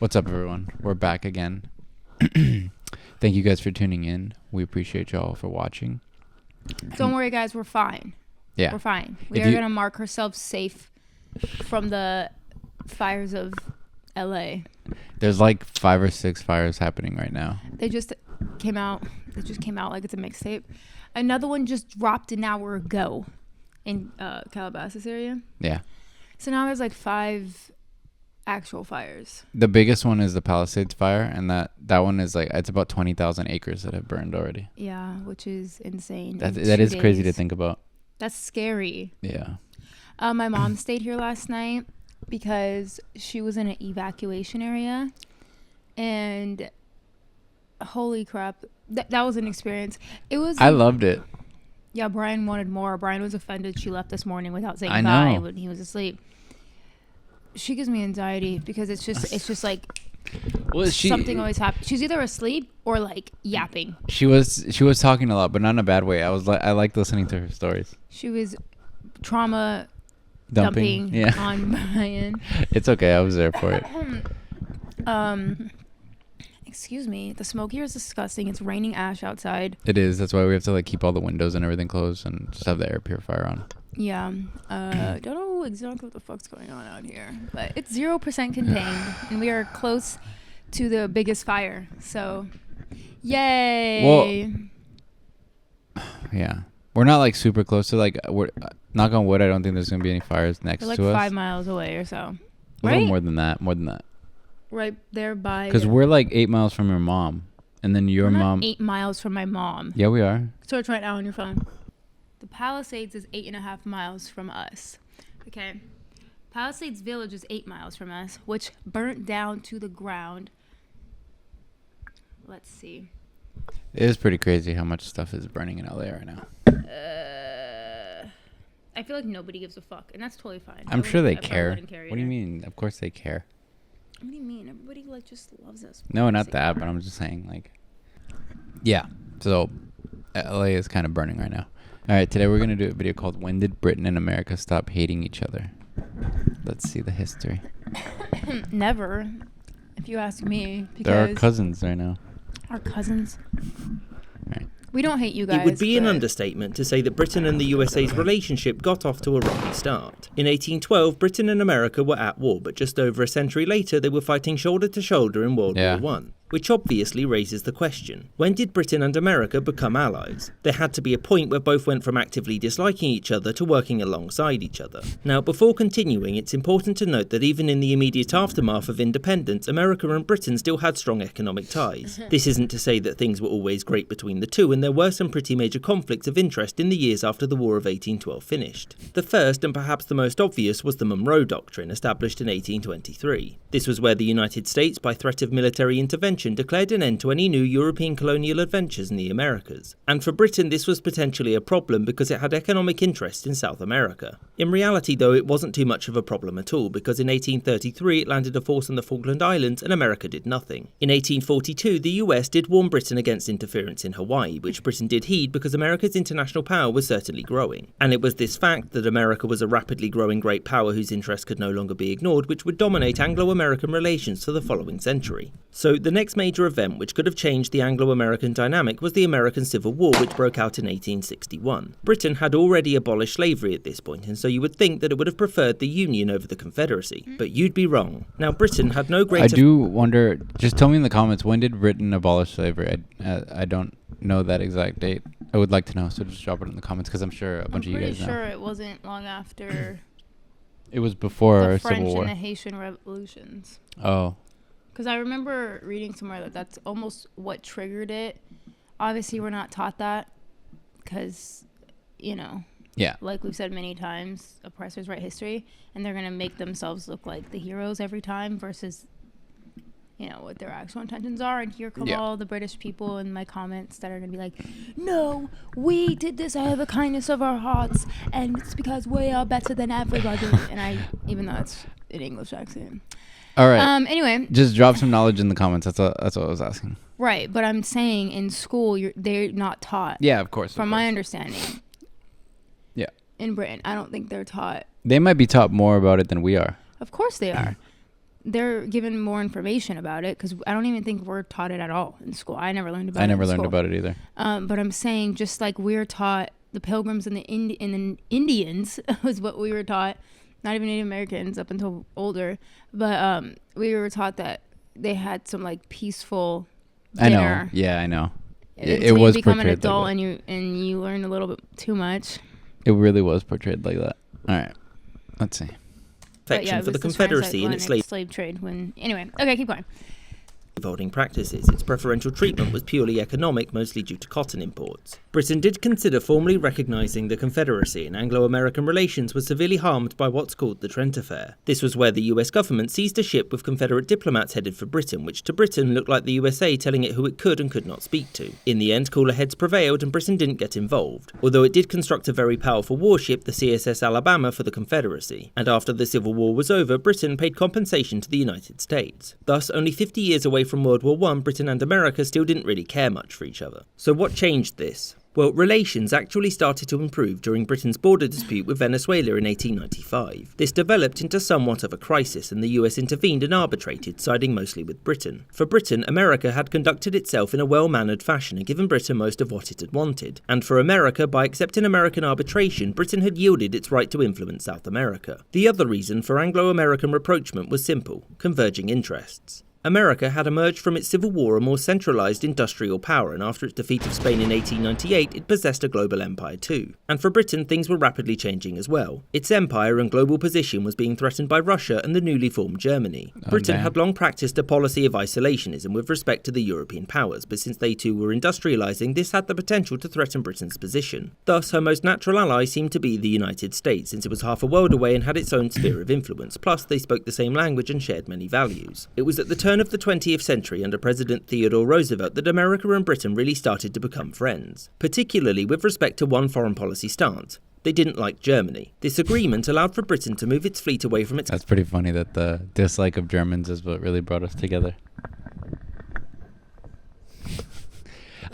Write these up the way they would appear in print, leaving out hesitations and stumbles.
What's up, everyone? We're back again. Thank you guys for tuning in. We appreciate y'all for watching. Don't worry, guys. We're fine. Yeah. We're fine. We are going to mark ourselves safe from the fires of LA. There's like 5 or 6 fires happening right now. They just came out. It just came out like it's a mixtape. Another one just dropped an hour ago in Calabasas area. Yeah. So now there's like 5 actual fires. The biggest one is the Palisades fire, and that one is like, it's about 20,000 acres that have burned already. Yeah, which is insane. That is crazy to think about. That's scary. Yeah. My mom stayed here last night because she was in an evacuation area, and holy crap, that was an experience. It was. I loved it. Yeah, Brian wanted more. Brian was offended she left this morning without saying I bye know. when he was asleep. She gives me anxiety because it's just like something always happens. She's either asleep or like yapping. She was talking a lot, but not in a bad way. I liked listening to her stories. She was trauma dumping Yeah. on Brian. It's okay. I was there for it. Excuse me. The smoke here is disgusting. It's raining ash outside. It is. That's why we have to like keep all the windows and everything closed and just have the air purifier on. Yeah. Don't know exactly what the fuck's going on out here, but it's 0% contained, and we are close to the biggest fire. So, yay! Well, yeah, we're not like super close to like. We're knock on wood. I don't think there's gonna be any fires next We're like to us. 5 miles away or so. A Right? little more than that. More than that. Right there by. Because we're like 8 miles from your mom, and then your We're not mom. 8 miles from my mom. Yeah, we are. Search right now on your phone. The Palisades is 8.5 miles from us. Okay. Palisades Village is 8 miles from us, which burnt down to the ground. Let's see. It is pretty crazy how much stuff is burning in LA right now. I feel like nobody gives a fuck, and that's totally fine. I'm sure they I probably care. wouldn't care What do you either. mean? Of course they care. What do you mean? Everybody like just loves us. No, not that. But I'm just saying, like, yeah. So, LA is kind of burning right now. All right, today we're gonna do a video called "When Did Britain and America Stop Hating Each Other?" Let's see the history. Never, if you ask me. Because They're our cousins right now. Our cousins. Right. We don't hate you guys. It would be an but- understatement to say that Britain and the USA's relationship got off to a rocky start. In 1812, Britain and America were at war, but just over a century later, they were fighting shoulder to shoulder in World War I. Which obviously raises the question, when did Britain and America become allies? There had to be a point where both went from actively disliking each other to working alongside each other. Now, before continuing, it's important to note that even in the immediate aftermath of independence, America and Britain still had strong economic ties. This isn't to say that things were always great between the two, and there were some pretty major conflicts of interest in the years after the War of 1812 finished. The first, and perhaps the most obvious, was the Monroe Doctrine, established in 1823. This was where the United States, by threat of military intervention, declared an end to any new European colonial adventures in the Americas. And for Britain, this was potentially a problem because it had economic interest in South America. In reality, though, it wasn't too much of a problem at all, because in 1833 it landed a force on the Falkland Islands and America did nothing. In 1842, the US did warn Britain against interference in Hawaii, which Britain did heed because America's international power was certainly growing. And it was this fact that America was a rapidly growing great power whose interests could no longer be ignored, which would dominate Anglo-American relations for the following century. So the next major event which could have changed the Anglo-American dynamic was the American Civil War, which broke out in 1861. Britain had already abolished slavery at this point, and so you would think that it would have preferred the Union over the Confederacy. But you'd be wrong. Now, Britain had no greater... I do wonder. Just tell me in the comments, when did Britain abolish slavery? I don't know that exact date. I would like to know, so just drop it in the comments because I'm sure a bunch of you guys I'm pretty sure know. it wasn't long after It was before the our French Civil War. and the Haitian revolutions. Oh. Because I remember reading somewhere that that's almost what triggered it. Obviously, we're not taught that because, Yeah. like we've said many times, oppressors write history, and they're going to make themselves look like the heroes every time versus, what their actual intentions are. And here come all the British people in my comments that are going to be like, no, we did this out of the kindness of our hearts, and it's because we are better than everybody. And even though it's an English accent. All right. Anyway. Just drop some knowledge in the comments. That's what I was asking. Right, but I'm saying in school, they're not taught. Yeah, of course. From my understanding. Yeah. In Britain, I don't think they're taught. They might be taught more about it than we are. Of course they are. they're given more information about it, because I don't even think we're taught it at all in school. I never learned about it. I never learned about it either. But I'm saying, just like we're taught, the Pilgrims and the Indians was what we were taught. Not even Native Americans up until older, but we were taught that they had some like peaceful dinner. I know. Yeah, I know. It was you become an adult like and you learn a little bit too much. It really was portrayed like that. All right, let's see. For the Confederacy in its slave trade. Anyway, okay, keep going. Holding practices, its preferential treatment was purely economic, mostly due to cotton imports. Britain did consider formally recognising the Confederacy, and Anglo-American relations were severely harmed by what's called the Trent Affair. This was where the US government seized a ship with Confederate diplomats headed for Britain, which to Britain looked like the USA telling it who it could and could not speak to. In the end, cooler heads prevailed and Britain didn't get involved, although it did construct a very powerful warship, the CSS Alabama, for the Confederacy. And after the Civil War was over, Britain paid compensation to the United States. Thus, only 50 years away from World War I, Britain and America still didn't really care much for each other. So what changed this? Well, relations actually started to improve during Britain's border dispute with Venezuela in 1895. This developed into somewhat of a crisis, and the US intervened and arbitrated, siding mostly with Britain. For Britain, America had conducted itself in a well-mannered fashion and given Britain most of what it had wanted. And for America, by accepting American arbitration, Britain had yielded its right to influence South America. The other reason for Anglo-American rapprochement was simple: converging interests. America had emerged from its Civil War a more centralised industrial power, and after its defeat of Spain in 1898, it possessed a global empire too. And for Britain, things were rapidly changing as well. Its empire and global position was being threatened by Russia and the newly formed Germany. Britain had long practiced a policy of isolationism with respect to the European powers, but since they too were industrialising, this had the potential to threaten Britain's position. Thus, her most natural ally seemed to be the United States, since it was half a world away and had its own sphere of influence, plus they spoke the same language and shared many values. It was at the turn of the 20th century under President Theodore Roosevelt that America and Britain really started to become friends, particularly with respect to one foreign policy stance. They didn't like Germany. This agreement allowed for Britain to move its fleet away from its... That's pretty funny that the dislike of Germans is what really brought us together.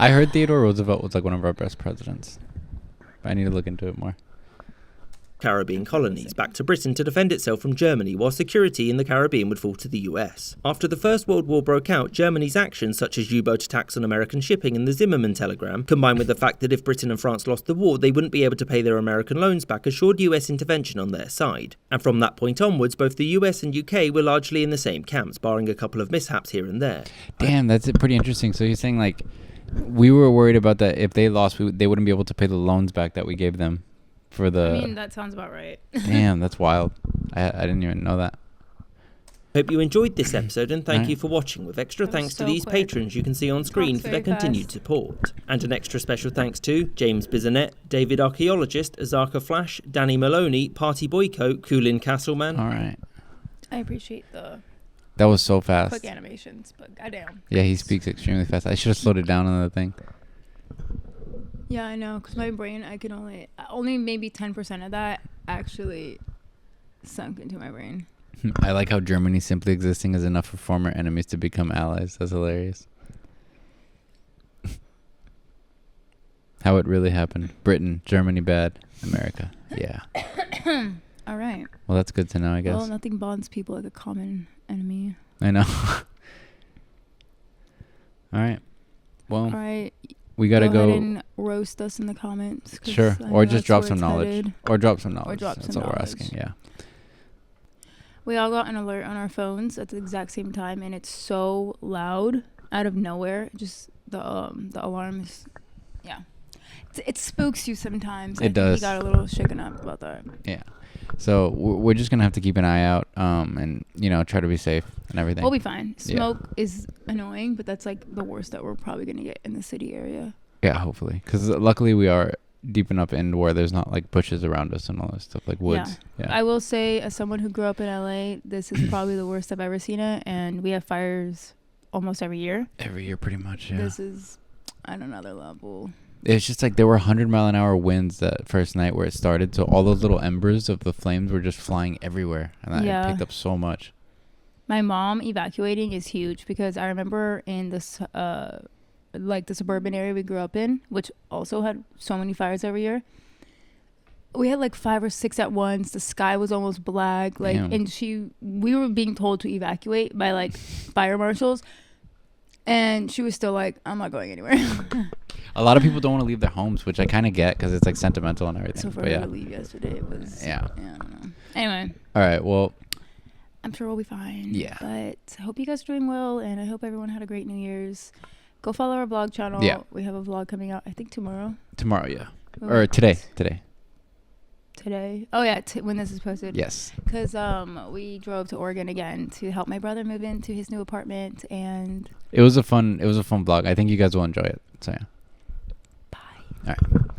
I heard Theodore Roosevelt was like one of our best presidents. I need to look into it more. Caribbean colonies back to Britain to defend itself from Germany, while security in the Caribbean would fall to the US. After the First World War broke out, Germany's actions, such as U-boat attacks on American shipping and the Zimmermann telegram, combined with the fact that if Britain and France lost the war, they wouldn't be able to pay their American loans back, assured US intervention on their side. And from that point onwards, both the US and UK were largely in the same camps, barring a couple of mishaps here and there. Damn, that's pretty interesting. So you're saying, like, we were worried about that if they lost, they wouldn't be able to pay the loans back that we gave them. I mean, that sounds about right. Damn, that's wild. I didn't even know that. Hope you enjoyed this episode, and thank you for watching, with extra thanks to these patrons you can see on screen for their continued support. And an extra special thanks to James Bizanet, David Archaeologist, Azarka Flash, Danny Maloney, Party Boyko, Kulin Castleman. All right. I appreciate that was so fast. Quick animations, but goddamn. Yeah, he speaks extremely fast. I should have slowed it down on the thing. Yeah, I know, because my brain, I can only maybe 10% of that actually sunk into my brain. I like how Germany simply existing is enough for former enemies to become allies. That's hilarious. How it really happened. Britain, Germany bad, America. Yeah. All right. Well, that's good to know, I guess. Well, nothing bonds people like a common enemy. I know. All right. Well. All right. We gotta go ahead and roast us in the comments. Sure, or just drop some knowledge. Or drop some knowledge. That's all we're asking. Yeah. We all got an alert on our phones at the exact same time, and it's so loud out of nowhere. Just the alarm is, yeah. It spooks you sometimes. It does. We got a little shaken up about that. Yeah. So we're just gonna have to keep an eye out, and try to be safe and everything. We'll be fine. Smoke is annoying, but that's like the worst that we're probably gonna get in the city area. Yeah, hopefully, because luckily we are deep enough in where there's not like bushes around us and all that stuff, like woods. Yeah. I will say, as someone who grew up in LA, this is probably the worst I've ever seen it, and we have fires almost every year. Every year, pretty much. Yeah. This is at another level. It's just like there were 100-mile-an-hour winds that first night where it started, so all those little embers of the flames were just flying everywhere, and that picked up so much. My mom evacuating is huge, because I remember in this like the suburban area we grew up in, which also had so many fires every year. we had like 5 or 6 at once. The sky was almost black. Like, Damn. and we were being told to evacuate by like fire marshals. And she was still like, I'm not going anywhere. A lot of people don't want to leave their homes, which I kind of get because it's like sentimental and everything. So for But her yeah. to leave yesterday, it was, Yeah. I don't know. Anyway, All right. Well, I'm sure we'll be fine. Yeah. But I hope you guys are doing well, and I hope everyone had a great New Year's. Go follow our vlog channel. Yeah. We have a vlog coming out, I think tomorrow. tomorrow, yeah. Oh, Or today. Today. Oh yeah, when this is posted. Yes. Because we drove to Oregon again to help my brother move into his new apartment, and It was a fun vlog. I think you guys will enjoy it. So yeah. bye. All right.